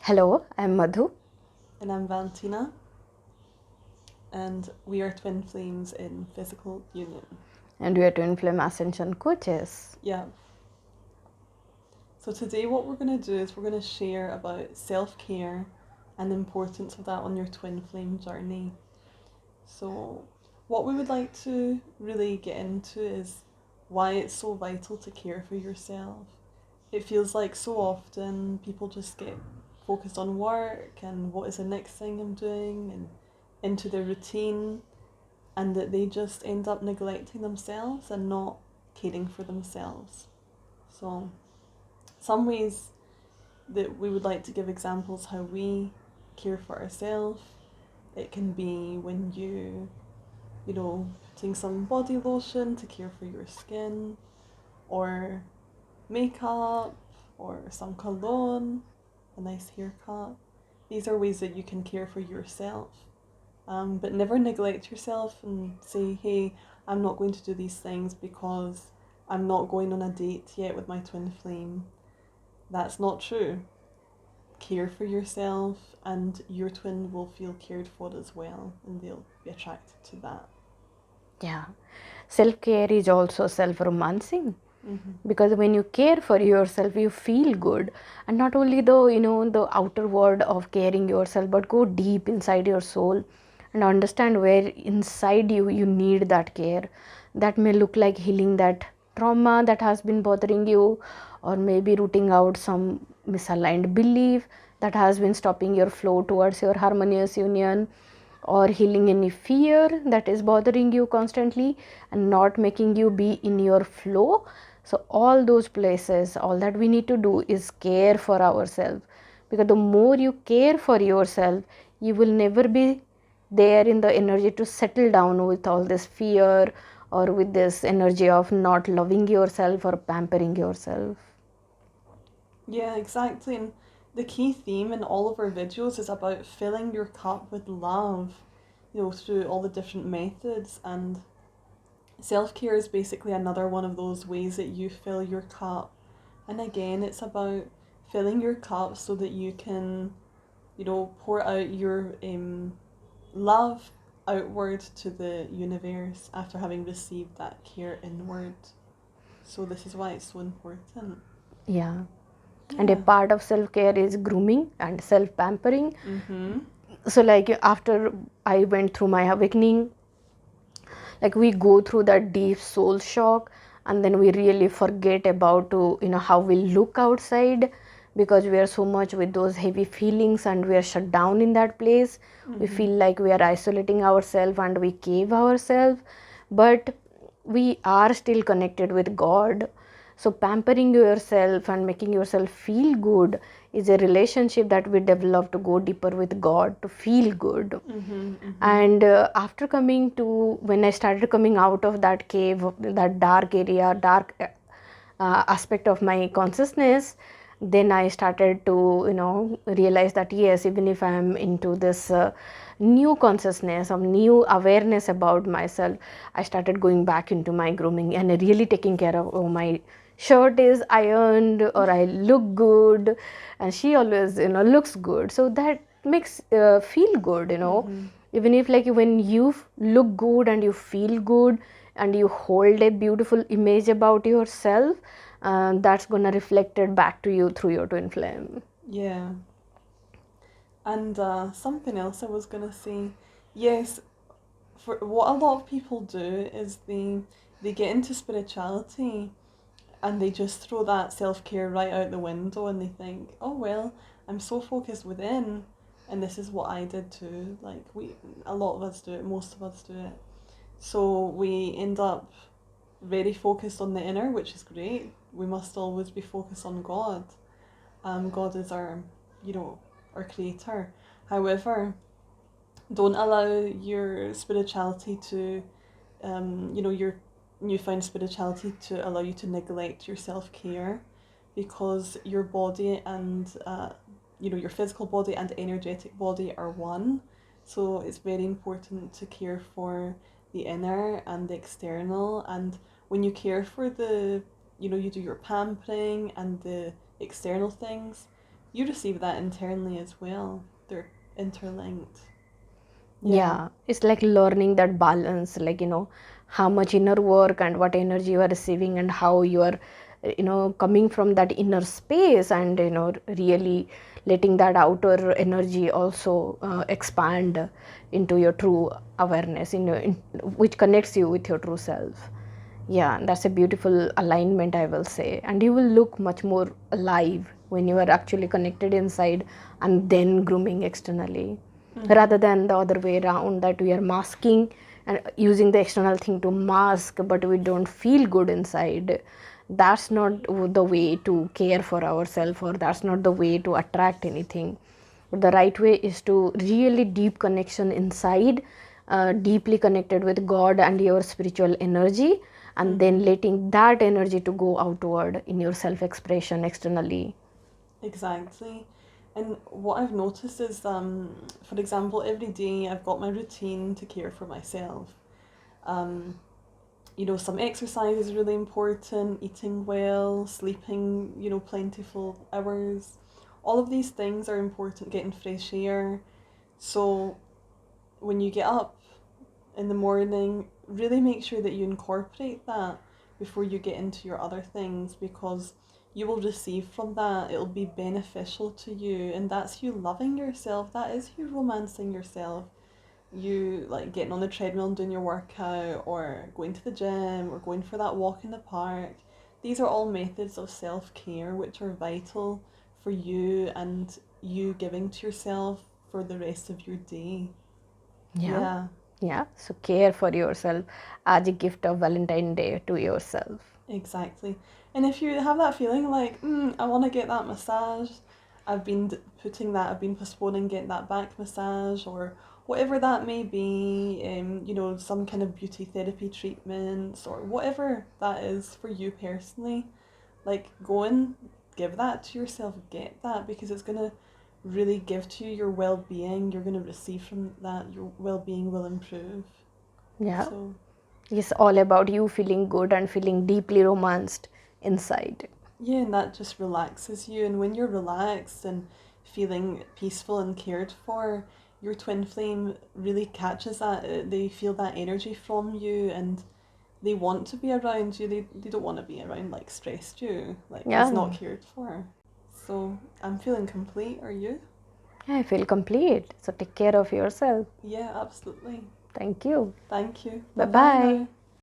Hello, I'm Madhu. And I'm Valentina, and we are twin flames in physical union. And we are twin flame ascension coaches. Yeah. So today what we're going to do is we're going to share about self-care and the importance of that on your twin flame journey. So what we would like to really get into is why it's so vital to care for yourself. It feels like so often people just get focused on work and what is the next thing I'm doing and into their routine, and that they just end up neglecting themselves and not caring for themselves. So, some ways that we would like to give examples how we care for ourselves. It can be when putting some body lotion to care for your skin, or makeup, or some cologne, a nice haircut. These are ways that you can care for yourself. But never neglect yourself and say, hey, I'm not going to do these things because I'm not going on a date yet with my twin flame. That's not true. Care for yourself, and your twin will feel cared for as well, and they'll be attracted to that. Yeah. Self care is also self romancing. Mm-hmm. Because when you care for yourself, you feel good. And not only the outer word of caring yourself, but go deep inside your soul and understand where inside you need that care. That may look like healing that trauma that has been bothering you, or maybe rooting out some misaligned belief that has been stopping your flow towards your harmonious union, or healing any fear that is bothering you constantly and not making you be in your flow. So all those places, all that we need to do is care for ourselves, because the more you care for yourself, you will never be there in the energy to settle down with all this fear, or with this energy of not loving yourself or pampering yourself. Yeah, exactly. And the key theme in all of our videos is about filling your cup with love, through all the different methods. And self-care is basically another one of those ways that you fill your cup. And again, it's about filling your cup so that you can, pour out your love outward to the universe after having received that care inward. So this is why it's so important. Yeah. And a Yeah. part of self care is grooming and self pampering. Mm-hmm. So, like, after I went through my awakening, like, we go through that deep soul shock, and then we really forget about how we look outside, because we are so much with those heavy feelings and we are shut down in that place. We Mm-hmm. feel like we are isolating ourselves and we cave ourselves, but we are still connected with God. So pampering yourself and making yourself feel good is a relationship that we develop to go deeper with God, to feel good. Mm-hmm. Mm-hmm. And after coming to, when I started coming out of that cave, that dark area, dark aspect of my consciousness, then I started to realize that yes, even if I am into this new consciousness, of new awareness about myself, I started going back into my grooming and really taking care of, oh, my shirt is ironed, or I look good, and she always looks good, so that makes feel good. Mm-hmm. Even if, like, when you look good and you feel good and you hold a beautiful image about yourself, that's gonna reflect it back to you through your twin flame. Yeah. And something else I was gonna say, yes, for what a lot of people do is they get into spirituality and they just throw that self-care right out the window, and they think, oh well, I'm so focused within, and this is what I did too. Like, a lot of us do it, most of us do it. So we end up very focused on the inner, which is great. We must always be focused on God. God is you know, our creator. However, don't allow your spirituality to, your newfound spirituality to allow you to neglect your self care, because your body and, your physical body and energetic body are one. So it's very important to care for the inner and the external. And when you care for you do your pampering and the external things, you receive that internally as well. They're interlinked. Yeah, it's like learning that balance, like, how much inner work and what energy you are receiving, and how you are, coming from that inner space, and, really letting that outer energy also expand into your true awareness, which connects you with your true self. Yeah, that's a beautiful alignment, I will say. And you will look much more alive when you are actually connected inside and then grooming externally, rather than the other way around, that we are masking and using the external thing to mask, but we don't feel good inside. That's not the way to care for ourselves, or that's not the way to attract anything. The right way is to really deep connection inside, deeply connected with God and your spiritual energy, and then letting that energy to go outward in your self expression externally. Exactly. And what I've noticed is, for example, every day I've got my routine to care for myself. Um, some exercise is really important, eating well, sleeping, plentiful hours. All of these things are important, getting fresh air. So when you get up in the morning, really make sure that you incorporate that before you get into your other things, because you will receive from that. It'll be beneficial to you, and that's you loving yourself. That is you romancing yourself. You like getting on the treadmill and doing your workout, or going to the gym, or going for that walk in the park. These are all methods of self-care which are vital for you, and you giving to yourself for the rest of your day. Yeah. Yeah. Yeah, so care for yourself as a gift of Valentine Day to yourself. Exactly. And if you have that feeling like, I want to get that massage, I've been postponing getting that back massage, or whatever that may be, some kind of beauty therapy treatments, or whatever that is for you personally, like go and give that to yourself, get that, because it's going to really give to you your well-being. You're going to receive from that, your well-being will improve. Yeah, So it's all about you feeling good and feeling deeply romanced inside. yeah, and that just relaxes you. And when you're relaxed and feeling peaceful and cared for, your twin flame really catches that. They feel that energy from you, and they want to be around you. They don't want to be around like stressed you, like who's Yeah, not cared for. So I'm feeling complete. Are you? I feel complete. So take care of yourself. Yeah, absolutely. Thank you. Thank you. Bye Bye bye bye. now.